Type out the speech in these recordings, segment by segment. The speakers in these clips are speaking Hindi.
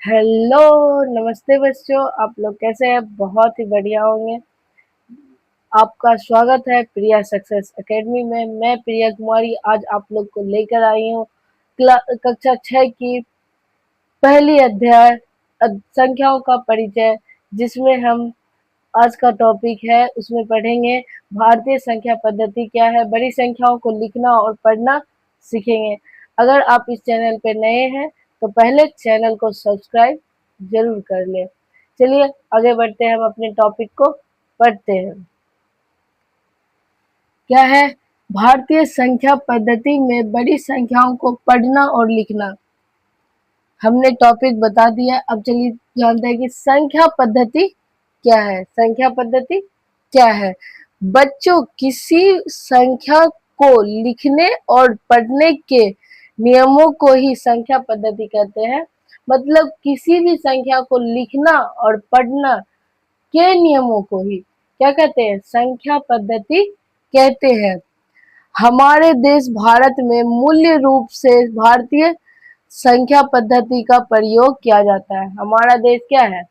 हेलो, नमस्ते बच्चों। आप लोग कैसे हैं? बहुत ही बढ़िया होंगे। आपका स्वागत है प्रिया सक्सेस एकेडमी में। मैं प्रिया कुमारी आज आप लोग को लेकर आई हूँ कक्षा 6 की पहली अध्याय संख्याओं का परिचय, जिसमें हम आज का टॉपिक है उसमें पढ़ेंगे भारतीय संख्या पद्धति क्या है, बड़ी संख्याओं को लिखना और पढ़ना सीखेंगे। अगर आप इस चैनल पे नए हैं तो पहले चैनल को सब्सक्राइब जरूर कर लें। चलिए आगे बढ़ते हैं, हम अपने टॉपिक को पढ़ते हैं। क्या है? भारतीय संख्या पद्धति में बड़ी संख्याओं को पढ़ना और लिखना। हमने टॉपिक बता दिया। अब चलिए जानते हैं कि संख्या पद्धति क्या है। संख्या पद्धति क्या है? बच्चों, किसी संख्या को लिखने और पढ़ने के नियमों को ही संख्या पद्धति कहते हैं। मतलब किसी भी संख्या को लिखना और पढ़ना के नियमों को ही क्या कहते हैं? संख्या पद्धति कहते हैं। हमारे देश भारत में मूल्य रूप से भारतीय संख्या पद्धति का प्रयोग किया जाता है। हमारा देश क्या है?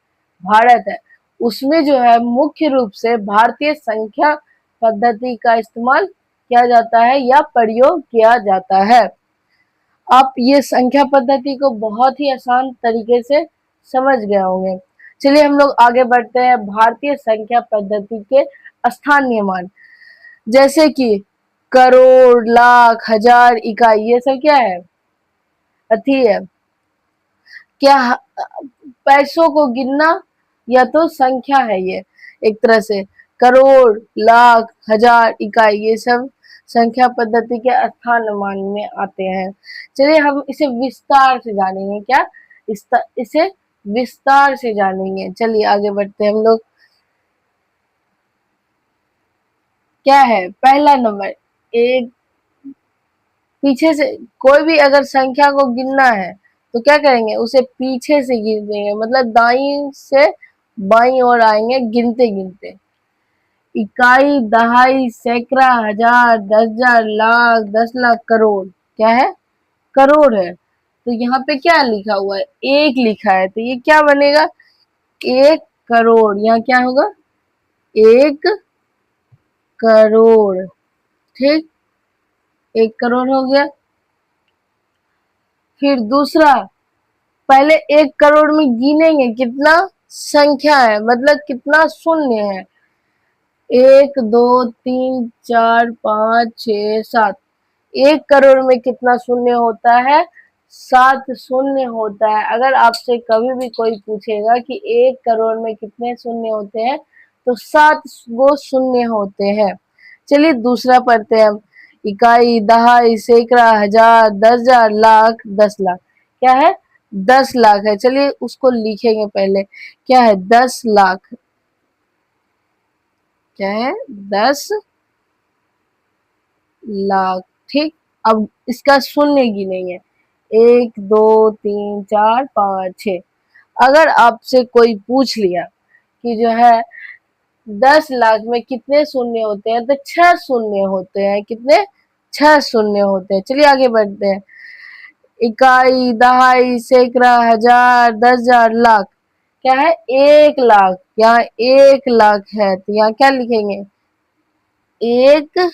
भारत है। उसमें जो है मुख्य रूप से भारतीय संख्या पद्धति का इस्तेमाल किया जाता है या प्रयोग किया जाता है। आप ये संख्या पद्धति को बहुत ही आसान तरीके से समझ गए होंगे। चलिए हम लोग आगे बढ़ते हैं। भारतीय संख्या पद्धति के स्थानीय मान, जैसे कि करोड़, लाख, हजार, इकाई, ये सब क्या है? अथी है क्या? पैसों को गिनना या तो संख्या है। ये एक तरह से करोड़, लाख, हजार, इकाई ये सब संख्या पद्धति के स्थान मान में आते हैं। चलिए हम इसे विस्तार से जानेंगे। क्या? इसे विस्तार से जानेंगे। चलिए आगे बढ़ते हैं हम लोग। क्या है? पहला नंबर, एक। पीछे से कोई भी अगर संख्या को गिनना है तो क्या करेंगे? उसे पीछे से गिन देंगे, मतलब दाई से बाई ओर आएंगे गिनते गिनते। इकाई, दहाई, सैकड़ा, हजार, 10,000, लाख, 10 लाख, करोड़। क्या है? करोड़ है। तो यहाँ पे क्या लिखा हुआ है? एक लिखा है, तो ये क्या बनेगा? 1 करोड़। यहाँ क्या होगा? 1 करोड़। ठीक, 1 करोड़ हो गया। फिर दूसरा, पहले 1 करोड़ में गिनेंगे कितना संख्या है, मतलब कितना शून्य है। 1 2 3 4 5 6 7। 1 करोड़ में कितना शून्य होता है? 7 शून्य होता है। अगर आपसे कभी भी कोई पूछेगा कि 1 करोड़ में कितने शून्य होते हैं, तो 7 वो शून्य होते हैं। चलिए दूसरा पढ़ते हैं हम। इकाई, दहाई, सैकड़ा, हजार, 10,000, लाख, 10 लाख। क्या है? 10 लाख है। चलिए उसको लिखेंगे पहले। क्या है? 10 लाख। क्या है? 10 लाख। ठीक, अब इसका शून्य गिनेंगे। 1 2 3 4 5 6। अगर आपसे कोई पूछ लिया कि जो है 10 लाख में कितने शून्य होते हैं, तो 6 शून्य होते हैं। कितने? 6 शून्य होते हैं। चलिए आगे बढ़ते हैं। इकाई, दहाई, सैकड़ा, हजार, 10,000, लाख। क्या है? 1 लाख। यहाँ 1 लाख है तो यहाँ क्या लिखेंगे? 1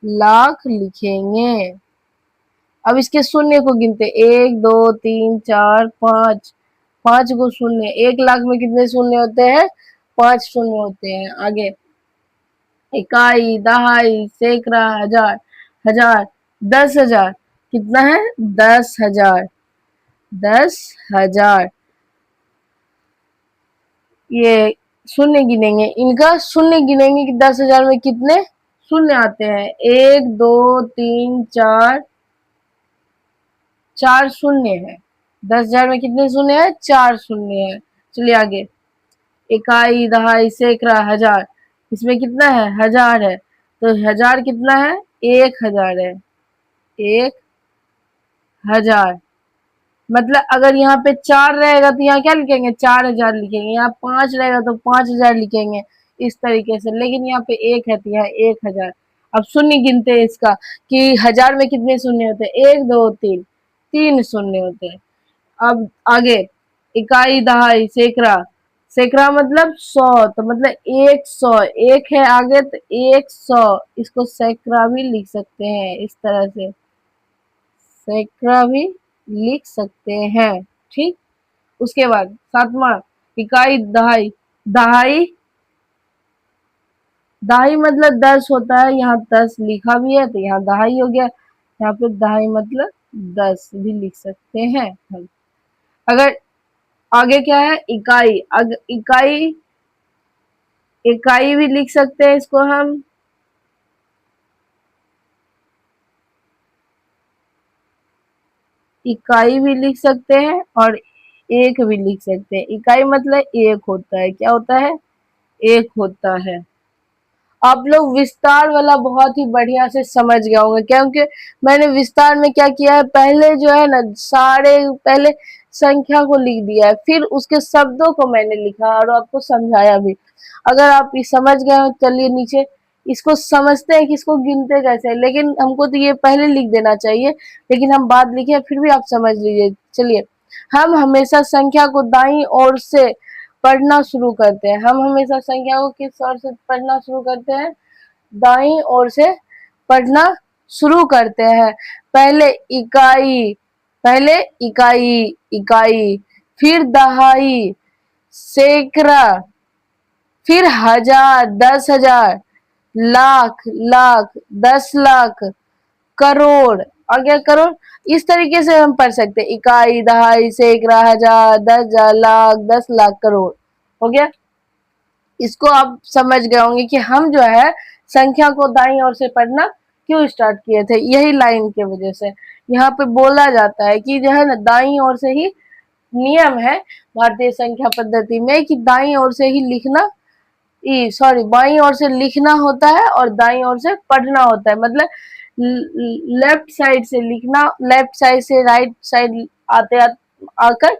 लाख लिखेंगे। अब इसके शून्य को गिनते। 1 2 3 4 5। 5 को शून्य। 1 लाख में कितने शून्य होते हैं? 5 शून्य होते हैं। आगे, इकाई, दहाई, सैकड़ा, हजार, हजार, 10,000। कितना है? 10,000। 10,000। ये शून्य गिनेंगे, इनका शून्य गिनेंगे कि 10,000 में कितने शून्य आते हैं। 1 2 3 4, 4 शून्य है। 10,000 में कितने शून्य है? 4 शून्य है। चलिए आगे, इकाई, दहाई, सैकड़ा, हजार, इसमें कितना है? हजार है। तो हजार कितना है? 1,000 है। 1,000। मतलब अगर यहाँ पे 4 रहेगा तो यहाँ क्या लिखेंगे? 4,000 लिखेंगे। यहाँ 5 रहेगा तो 5,000 लिखेंगे, इस तरीके से। लेकिन यहाँ पे 1 है तो यहाँ 1,000। अब शून्य गिनते हैं इसका कि हजार में कितने शून्य होते हैं। 1 2 3, 3 शून्य होते हैं। अब आगे इकाई, दहाई, सैकड़ा। सैकड़ा मतलब 100, तो मतलब 100, एक है आगे तो 100, इसको सैकड़ा भी लिख सकते हैं इस तरह से, सैकड़ा भी लिख सकते हैं। ठीक। उसके बाद सातवां इकाई, दहाई। दहाई, दहाई मतलब 10 होता है, यहाँ 10 लिखा भी है तो यहाँ दहाई हो गया, यहाँ पे दहाई मतलब 10 भी लिख सकते हैं हम। अगर आगे क्या है, इकाई, इकाई, इकाई भी लिख सकते हैं इसको हम। इकाई भी लिख सकते हैं और एक भी लिख सकते हैं। इकाई मतलब एक होता है, क्या होता है, एक होता है। आप लोग विस्तार वाला बहुत ही बढ़िया से समझ गए होंगे, क्योंकि मैंने विस्तार में क्या किया है, पहले जो है ना सारे पहले संख्या को लिख दिया है, फिर उसके शब्दों को मैंने लिखा और आपको समझाया भी। अगर आप ये समझ गए हो, चलिए नीचे इसको समझते हैं कि इसको गिनते कैसे हैं, लेकिन हमको तो ये पहले लिख देना चाहिए, लेकिन हम बाद लिखे, फिर भी आप समझ लीजिए। चलिए, हम हमेशा संख्या को दाईं ओर से पढ़ना शुरू करते हैं। हम हमेशा संख्या को किस ओर से पढ़ना शुरू करते हैं, दाईं ओर से पढ़ना शुरू करते हैं। पहले इकाई, पहले इकाई, इकाई, फिर दहाई, सैकड़ा, फिर हजार, 10,000, लाख, लाख, 10 लाख, करोड़, आ गया करोड़। इस तरीके से हम पढ़ सकते हैं, इकाई, दहाई, सैकड़ा, हजार, 10,000, लाख, 10 लाख, करोड़। हो गया। इसको आप समझ गए होंगे कि हम जो है संख्या को दाईं ओर से पढ़ना क्यों स्टार्ट किए थे, यही लाइन की वजह से। यहाँ पे बोला जाता है कि जो है ना दाईं ओर से ही नियम है भारतीय संख्या पद्धति में कि दाईं ओर से ही लिखना, सॉरी, बाईं ओर से लिखना होता है और दाईं ओर से पढ़ना होता है। मतलब लेफ्ट साइड से लिखना, लेफ्ट साइड से राइट साइड आते आकर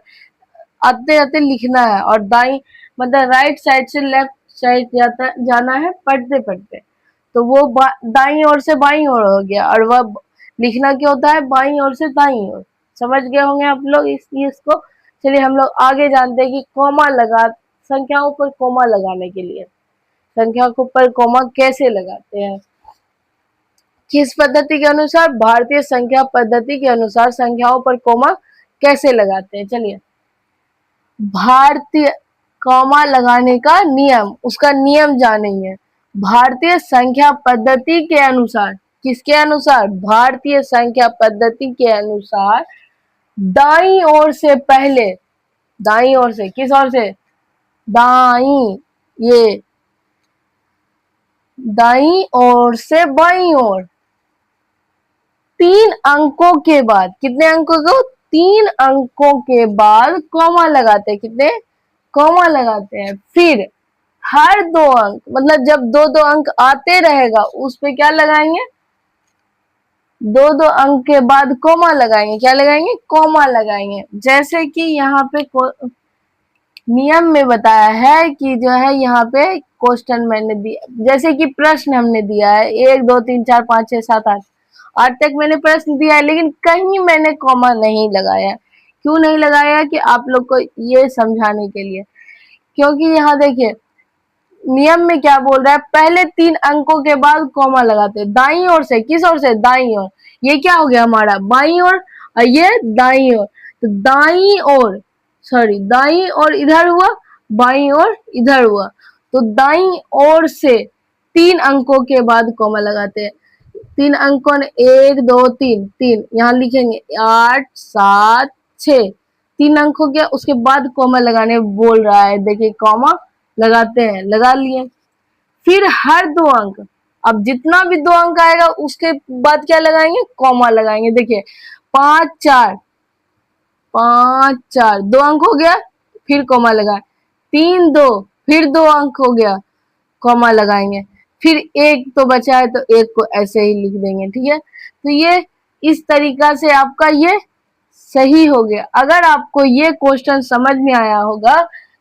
आते आते लिखना है, और दाई मतलब राइट साइड से लेफ्ट साइड जाना है पढ़ते पढ़ते। तो वो दाई ओर से बाई ओर हो गया, और वह लिखना क्या होता है, बाई ओर से दाई ओर। समझ गए होंगे आप लोग इस चीज को। चलिए हम लोग आगे जानते हैं कि कोमा लगा, संख्याओं पर कोमा लगाने के लिए संख्या को पर कोमा कैसे लगाते हैं। किस पद्धति के अनुसार, भारतीय संख्या पद्धति के अनुसार संख्याओं पर कोमा कैसे लगाते हैं। चलिए, भारतीय कॉमा लगाने का नियम, उसका नियम जानेंगे। भारतीय संख्या पद्धति के अनुसार, किसके अनुसार, भारतीय संख्या पद्धति के अनुसार दाईं ओर से पहले, दाईं ओर से, किस ओर से, दाईं, ये दाईं ओर से बाईं ओर 3 अंकों के बाद, कितने अंकों को, 3 अंकों के बाद कॉमा लगाते हैं। कितने, कॉमा लगाते हैं। फिर हर 2 अंक, मतलब जब 2-2 अंक आते रहेगा उस पे क्या लगाएंगे, 2-2 अंक के बाद कॉमा लगाएंगे। क्या लगाएंगे, कॉमा लगाएंगे। जैसे कि यहाँ पे नियम में बताया है कि जो है यहाँ पे क्वेश्चन मैंने दिया, जैसे कि प्रश्न हमने दिया है 1 2 3 4 5 6 7 8, 8 तक मैंने प्रश्न दिया है, लेकिन कहीं मैंने कॉमा नहीं लगाया। क्यों नहीं लगाया, कि आप लोग को ये समझाने के लिए। क्योंकि यहाँ देखिए नियम में क्या बोल रहा है, पहले 3 अंकों के बाद कॉमा लगाते हैं। दाईं ओर से, किस ओर से, दाईं ओर। ये क्या हो गया हमारा, बाईं ओर, और ये दाईं ओर। तो दाईं ओर, सॉरी, दाईं ओर इधर हुआ, बाईं ओर इधर हुआ। तो दाईं ओर से 3 अंकों के बाद कॉमा लगाते हैं। 3 अंकों ने 1 2 3, 3 यहाँ लिखेंगे, 8 7 6, 3 अंक हो गया। उसके बाद कॉमा लगाने बोल रहा है, देखिए कॉमा लगाते हैं, लगा लिए। फिर हर 2 अंक, अब जितना भी 2 अंक आएगा उसके बाद क्या लगाएंगे, कॉमा लगाएंगे। देखिए 5 4, 5 4, 2 अंक हो गया, फिर कॉमा लगाए। 3 2, फिर 2 अंक हो गया, कॉमा लगाएंगे। फिर 1 तो बचा है तो 1 को ऐसे ही लिख देंगे। ठीक है, तो ये इस तरीका से आपका ये सही हो गया। अगर आपको ये क्वेश्चन समझ में आया होगा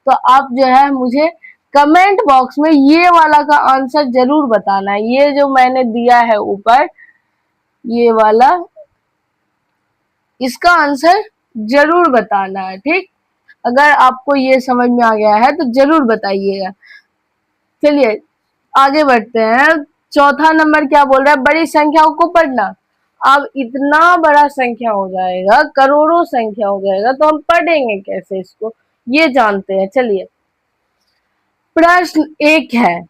तो आप जो है मुझे कमेंट बॉक्स में ये वाला का आंसर जरूर बताना है। ये जो मैंने दिया है ऊपर, ये वाला, इसका आंसर जरूर बताना है, ठीक। अगर आपको ये समझ में आ गया है तो जरूर बताइएगा। चलिए आगे बढ़ते हैं। चौथा नंबर क्या बोल रहा है, बड़ी संख्याओं को पढ़ना। अब इतना बड़ा संख्या हो जाएगा, करोड़ों संख्या हो जाएगा, तो हम पढ़ेंगे कैसे इसको, ये जानते हैं। चलिए प्रश्न एक है,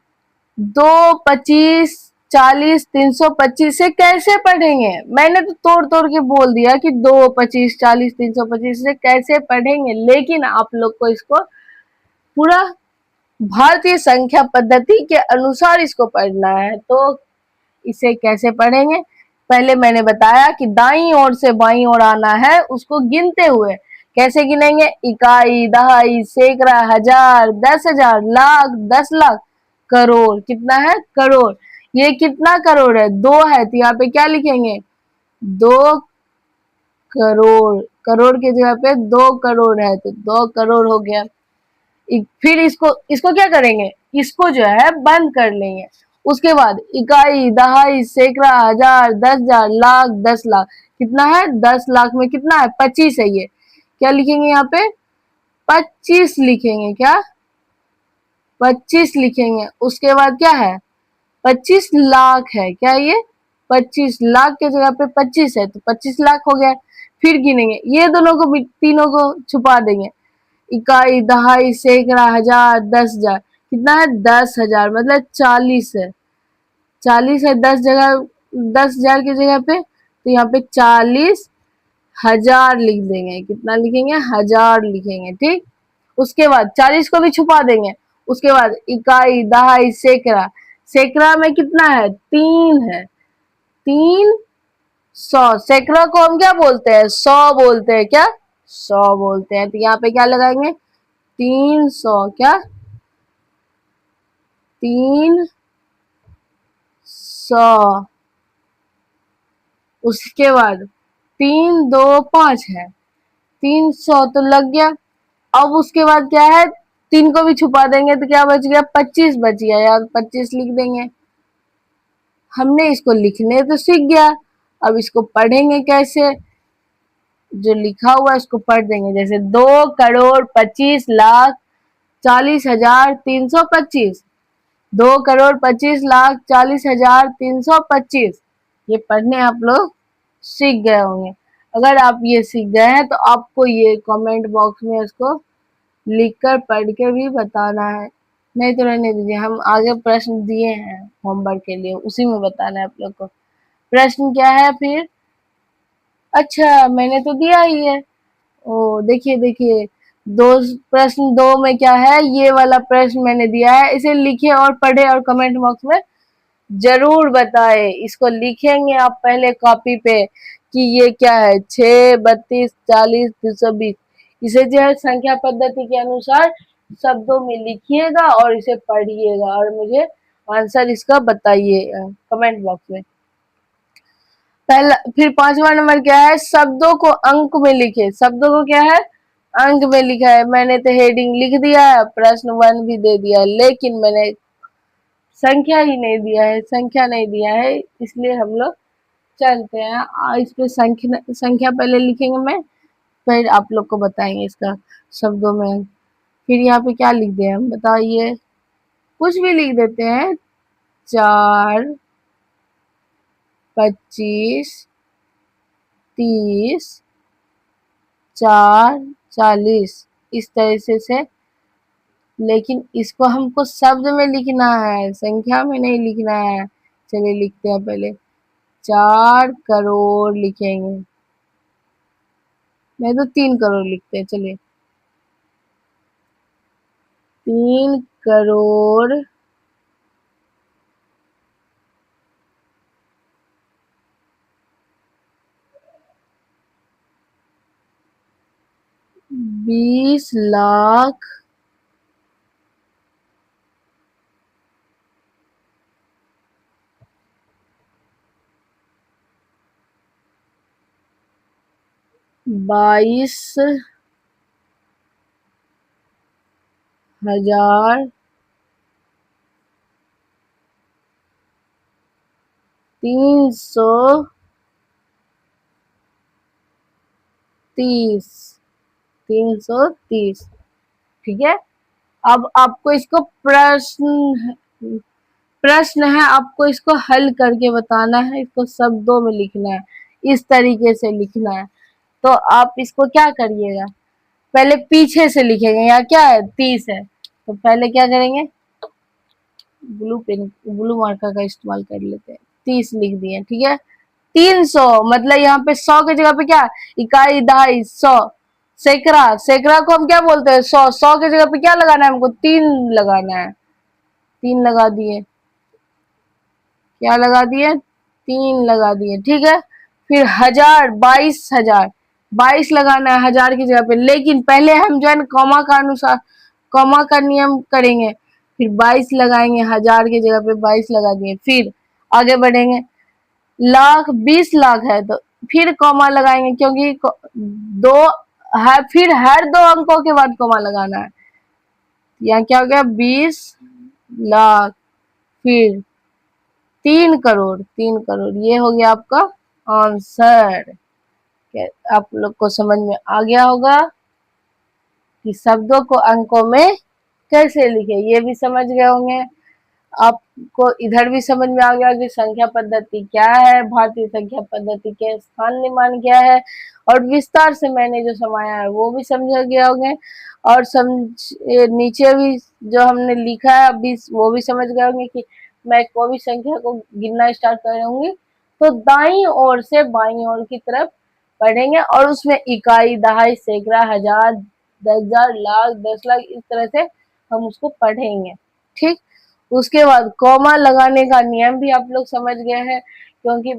2, 25, 40, 325 से कैसे पढ़ेंगे। मैंने तो तोड़ तोड़ के बोल दिया कि 2, 25, 40, 325 से कैसे पढ़ेंगे, लेकिन आप लोग को इसको पूरा भारतीय संख्या पद्धति के अनुसार इसको पढ़ना है। तो इसे कैसे पढ़ेंगे, पहले मैंने बताया कि दाईं ओर से बाईं ओर आना है, उसको गिनते हुए। कैसे गिनेंगे, इकाई, दहाई, सैकड़ा, हजार, 10,000, लाख, 10 लाख, करोड़। कितना है, करोड़। ये कितना करोड़ है, 2 है, तो यहाँ पे क्या लिखेंगे, 2 करोड़। करोड़ की जगह पे 2 करोड़ है, तो 2 करोड़ हो गया। फिर इसको इसको क्या करेंगे, इसको जो है बंद कर लेंगे। उसके बाद इकाई, दहाई, सैकड़ा, हजार, 10,000, लाख, 10 लाख। कितना है, 10 लाख में कितना है, 25 है। ये क्या लिखेंगे यहाँ पे, 25 लिखेंगे। क्या, 25 लिखेंगे। उसके बाद क्या है, 25 लाख है। क्या ये, 25 लाख के जगह पे 25 है, तो 25 लाख हो गया। फिर गिनेंगे, ये दोनों को भी, तीनों को छुपा देंगे। इकाई, दहाई, सैकड़ा, हजार, 10,000। कितना है, 10,000, मतलब 40 है। 40 है 10 जगह, 10,000 की जगह पे, तो यहाँ पे 40,000 लिख देंगे। कितना लिखेंगे, 1000 लिखेंगे, ठीक। उसके बाद 40 को भी छुपा देंगे। उसके बाद इकाई, दहाई, सैकड़ा। सैकड़ा में कितना है, 3 है, 300। सैकड़ा को हम क्या बोलते हैं, 100 बोलते हैं। क्या, 100 बोलते हैं। तो यहाँ पे क्या लगाएंगे, 300। क्या, 300। उसके बाद 3, 2, 5 है, 300 तो लग गया। अब उसके बाद क्या है, 3 को भी छुपा देंगे, तो क्या बच गया, 25 बच गया यार, 25 लिख देंगे। हमने इसको लिखने तो सीख गया, अब इसको पढ़ेंगे कैसे, जो लिखा हुआ है इसको पढ़ देंगे। जैसे 2,25,40,40,325, 2,25,40,40,325। ये पढ़ने आप लोग सीख गए होंगे। अगर आप ये सीख गए हैं तो आपको ये कमेंट बॉक्स में इसको लिखकर पढ़ के भी बताना है। नहीं तो रहने दीजिए, हम आगे प्रश्न दिए हैं होमवर्क के लिए, उसी में बताना है आप लोग को। प्रश्न क्या है फिर, अच्छा मैंने तो दिया ही है। ओ देखिए देखिए, दो, प्रश्न 2 में क्या है, ये वाला प्रश्न मैंने दिया है, इसे लिखे और पढ़े और कमेंट बॉक्स में जरूर बताए। इसको लिखेंगे आप पहले कॉपी पे कि ये क्या है, 6, 32, 40, 220। इसे जो है संख्या पद्धति के अनुसार शब्दों में लिखिएगा और इसे पढ़िएगा और मुझे आंसर इसका बताइए कमेंट बॉक्स में। पहला, फिर 5वां नंबर क्या है, शब्दों को अंक में लिखे। शब्दों को क्या है, अंक में लिखा है। मैंने तो हेडिंग लिख दिया है, प्रश्न 1 भी दे दिया है, लेकिन मैंने संख्या ही नहीं दिया है, संख्या नहीं दिया है, इसलिए हम लोग चलते हैं। इस पे संख्या संख्या पहले लिखेंगे मैं, फिर आप लोग को बताएंगे इसका शब्दों में। फिर यहाँ पे क्या लिख दें हम, बताइए, कुछ भी लिख देते हैं। 4, 25, 30, 4, 40, इस तरह से। लेकिन इसको हमको शब्द में लिखना है, संख्या में नहीं लिखना है। चलिए लिखते हैं पहले, 4 करोड़ लिखेंगे। नहीं तो 3 करोड़ लिखते हैं। चलिए, 3 करोड़ 20 लाख 22,000 300 330, 330। ठीक है, अब आपको इसको प्रश्न है, आपको इसको हल करके बताना है, इसको शब्दों में लिखना है, इस तरीके से लिखना है। तो आप इसको क्या करिएगा, पहले पीछे से लिखेंगे, यहाँ क्या है 30 है, तो पहले क्या करेंगे, ब्लू मार्कर का इस्तेमाल कर लेते हैं, 30 लिख दिए। ठीक है, 300 मतलब यहाँ पे 100 की जगह पे क्या, इकाई, दहाई, 100, सैकड़ा, सैकड़ा को हम क्या बोलते हैं, 100, 100 की जगह पे क्या लगाना है हमको, 3 लगाना है, 3 लगा दिए, क्या लगा दिए, 3 लगा दिए। ठीक है, फिर 1000, 22,000, 22 लगाना है 1000 की जगह पे, लेकिन पहले हम जो है कॉमा का अनुसार, कॉमा का नियम करेंगे, फिर 22 लगाएंगे, 1000 की जगह पे 22 लगा दिए, फिर आगे बढ़ेंगे, लाख, 20 लाख है तो फिर कॉमा लगाएंगे, क्योंकि दो है, फिर हर 2 अंकों के बाद कॉमा लगाना है। यहाँ क्या हो गया, 20 लाख, फिर 3 करोड़, 3 करोड़, ये हो गया आपका आंसर। आप लोग को समझ में आ गया होगा कि शब्दों को अंकों में कैसे लिखे, ये भी समझ गए होंगे। आपको इधर भी समझ में आ गया कि संख्या पद्धति क्या है, भारतीय संख्या पद्धति के स्थान निर्माण क्या है, और विस्तार से मैंने जो समाया है वो भी समझ गए होंगे, और नीचे भी जो हमने लिखा है अभी वो भी समझ गए होंगे कि मैं कोई भी संख्या को गिनना स्टार्ट करूंगी तो दाईं ओर से बाईं ओर की तरफ पढ़ेंगे, और उसमें इकाई, दहाई, सैकड़ा, हजार, 10,000, लाख, 10 लाख, इस तरह से हम उसको पढ़ेंगे। ठीक, उसके बाद कॉमा लगाने का नियम भी आप लोग समझ गए हैं, क्योंकि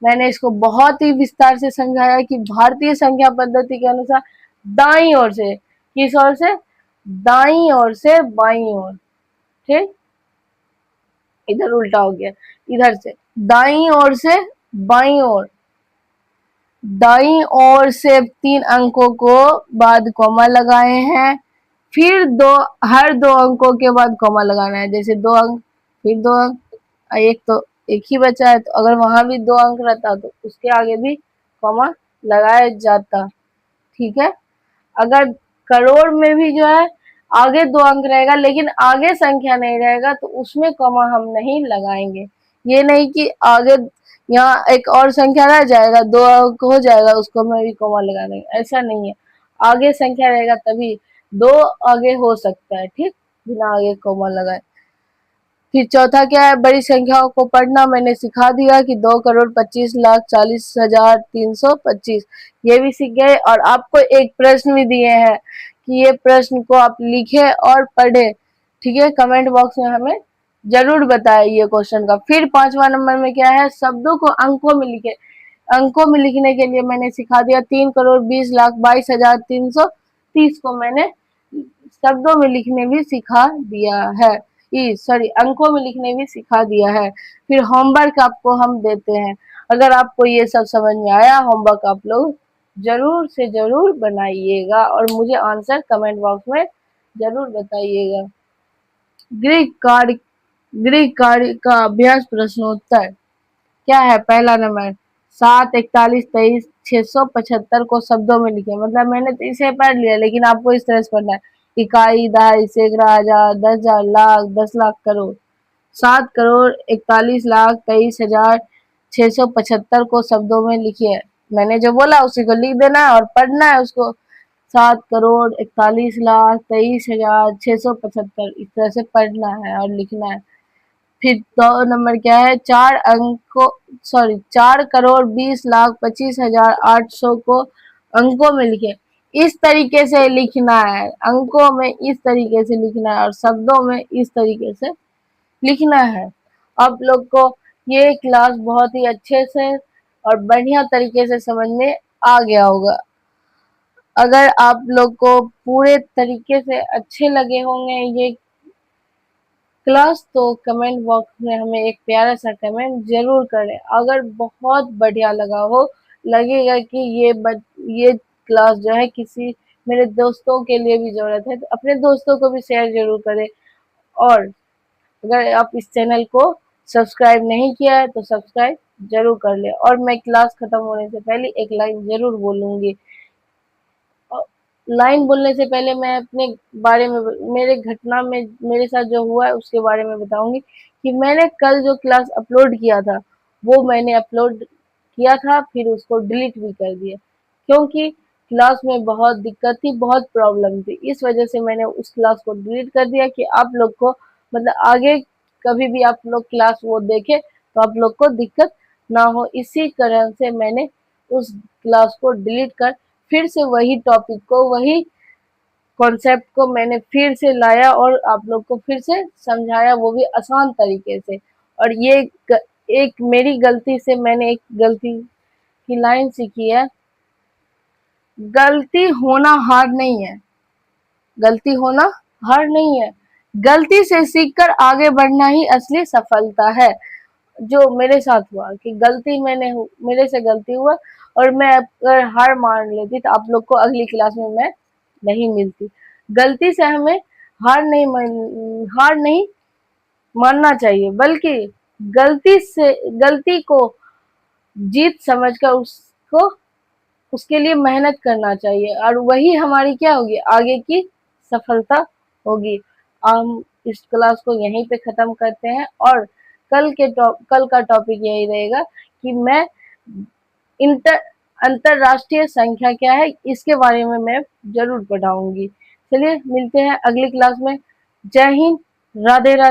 मैंने इसको बहुत ही विस्तार से समझाया कि भारतीय संख्या पद्धति के अनुसार दाईं ओर से, किस ओर से, दाईं ओर से बाईं ओर। ठीक, इधर उल्टा हो गया, इधर से दाईं ओर से बाईं ओर, दाईं ओर से 3 अंकों को बाद कॉमा लगाए हैं, फिर हर 2 अंकों के बाद कॉमा लगाना है, जैसे 2 अंक, फिर 2 अंक, एक तो एक ही बचा है, तो अगर वहां भी 2 अंक रहता तो उसके आगे भी कॉमा लगाया जाता। ठीक है, अगर करोड़ में भी जो है आगे 2 अंक रहेगा लेकिन आगे संख्या नहीं रहेगा तो उसमें कॉमा हम नहीं लगाएंगे। ये नहीं कि आगे यहाँ एक और संख्या रह जाएगा, 2 अंक हो जाएगा, उसको मैं भी कॉमा लगा देंगे, ऐसा नहीं है। आगे संख्या रहेगा तभी 2 आगे हो सकता है, ठीक, बिना आगे कॉमा लगाए। फिर चौथा क्या है, बड़ी संख्याओं को पढ़ना मैंने सिखा दिया कि 2,25,40,40,325, ये भी सीख गए। और आपको एक प्रश्न भी दिए हैं कि ये प्रश्न को आप लिखे और पढ़े। ठीक है, कमेंट बॉक्स में हमें जरूर बताएं ये क्वेश्चन का। फिर 5वां नंबर में क्या है, शब्दों को अंकों में लिखे। अंकों में लिखने के लिए मैंने सिखा दिया 3,20,22,330 को मैंने शब्दों में लिखने भी सिखा दिया है, सॉरी अंकों में लिखने भी सिखा दिया है। फिर होमवर्क आपको हम देते हैं, अगर आपको ये सब समझ में आया, होमवर्क आप लोग जरूर से जरूर बनाइएगा और मुझे आंसर कमेंट बॉक्स में जरूर बताइएगा। ग्रीक कार्य का अभ्यास प्रश्नोत्तर क्या है, पहला नंबर 7, 41, 23, 675 को शब्दों में लिखे। मतलब मैंने तो इसे पढ़ लिया लेकिन आपको इस तरह से पढ़ना है, इकाई, दहाई, सैकड़ा, हजार, 10,000, लाख, 10 लाख, करोड़। 7,41,23,675 को शब्दों में लिखिए। मैंने जो बोला उसी को लिख देना है और पढ़ना है उसको, 7,41,23,675, इस तरह से पढ़ना है और लिखना है। फिर 2 नंबर क्या है, 4,20,20,25,800 को अंकों में लिखे। इस तरीके से लिखना है, अंकों में इस तरीके से लिखना है और शब्दों में इस तरीके से लिखना है। आप लोग को ये क्लास बहुत ही अच्छे से और बढ़िया तरीके से समझ में आ गया होगा। अगर आप लोग को पूरे तरीके से अच्छे लगे होंगे ये क्लास तो कमेंट बॉक्स में हमें एक प्यारा सा कमेंट जरूर करें। अगर बहुत बढ़िया लगा हो, लगेगा कि ये क्लास जो है किसी मेरे दोस्तों के लिए भी जरूरत है, तो अपने दोस्तों को भी शेयर जरूर करें। और अगर आप इस चैनल को सब्सक्राइब नहीं किया है तो सब्सक्राइब जरूर कर ले। और मैं क्लास खत्म होने से पहले एक लाइन जरूर बोलूंगी लाइन बोलने से पहले मैं अपने बारे में, मेरे घटना में मेरे साथ जो हुआ है उसके बारे में बताऊंगी कि मैंने कल जो क्लास अपलोड किया था वो मैंने अपलोड किया था, फिर उसको डिलीट भी कर दिया क्योंकि क्लास में बहुत दिक्कत थी, बहुत प्रॉब्लम थी। इस वजह से मैंने उस क्लास को डिलीट कर दिया कि आप लोग को मतलब आगे कभी भी आप लोग क्लास वो देखे तो आप लोग को दिक्कत ना हो। इसी तरह से मैंने उस क्लास को डिलीट कर फिर से वही टॉपिक को, वही कॉन्सेप्ट को मैंने फिर से लाया और आप लोग को फिर से समझाया, वो भी आसान तरीके से। और ये एक मेरी गलती से मैंने एक गलती की लाइन सीखी है, गलती होना हार नहीं है, गलती होना हार नहीं है, गलती से सीखकर आगे बढ़ना ही असली सफलता है। जो मेरे साथ हुआ कि मेरे से गलती हुआ और मैं अगर हार मान लेती तो आप लोग को अगली क्लास में मैं नहीं मिलती। गलती से हमें हार नहीं मानना चाहिए, बल्कि गलती को जीत समझकर उसको उसके लिए मेहनत करना चाहिए और वही हमारी क्या होगी, आगे की सफलता होगी। हम इस क्लास को यहीं पे खत्म करते हैं और कल का टॉपिक यही रहेगा कि मैं इंटर अंतरराष्ट्रीय संख्या क्या है इसके बारे में मैं जरूर पढ़ाऊंगी। चलिए मिलते हैं अगली क्लास में। जय हिंद, राधे राधे।